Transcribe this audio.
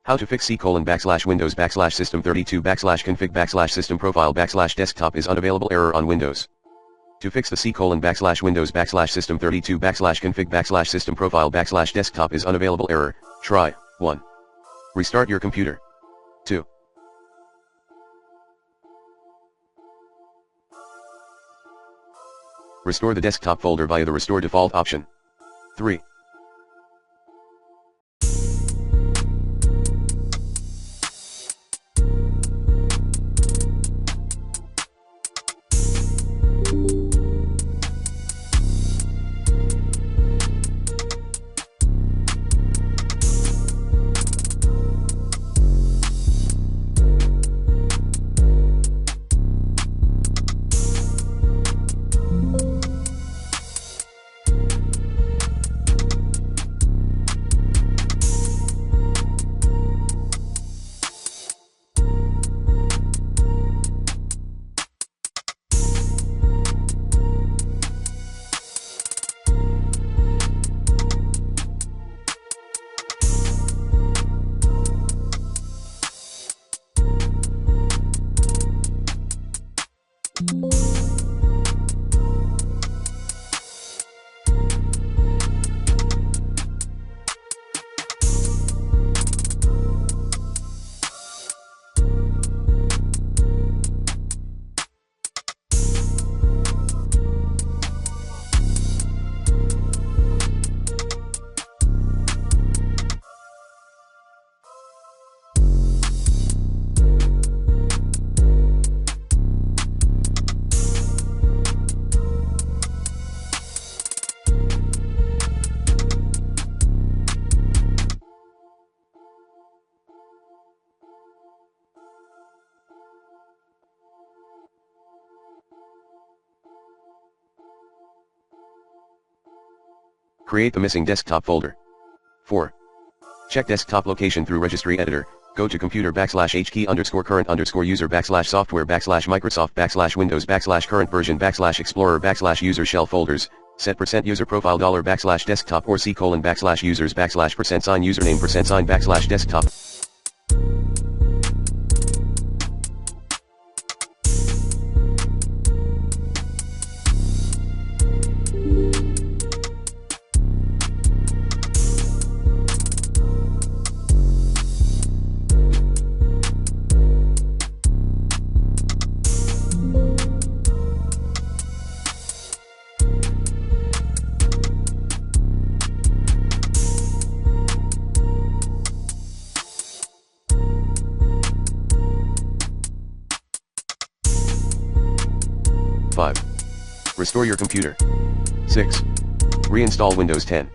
How to fix C:\Windows /system32 /config /systemprofile /desktop is unavailable error on Windows. To fix the C:\Windows /system32 /config /systemprofile /desktop is unavailable error, try 1. Restart your computer. 2. Restore the desktop folder via the Restore Default option. 3. Create the missing desktop folder. 4. Check desktop location through Registry Editor. Go to computer /HKey_current_user /software/Microsoft/Windows/current version /Explorer/user shell folders. Set %user profile $/desktop or C:\users %sign username %sign /desktop. Restore your computer. 6. Reinstall Windows 10.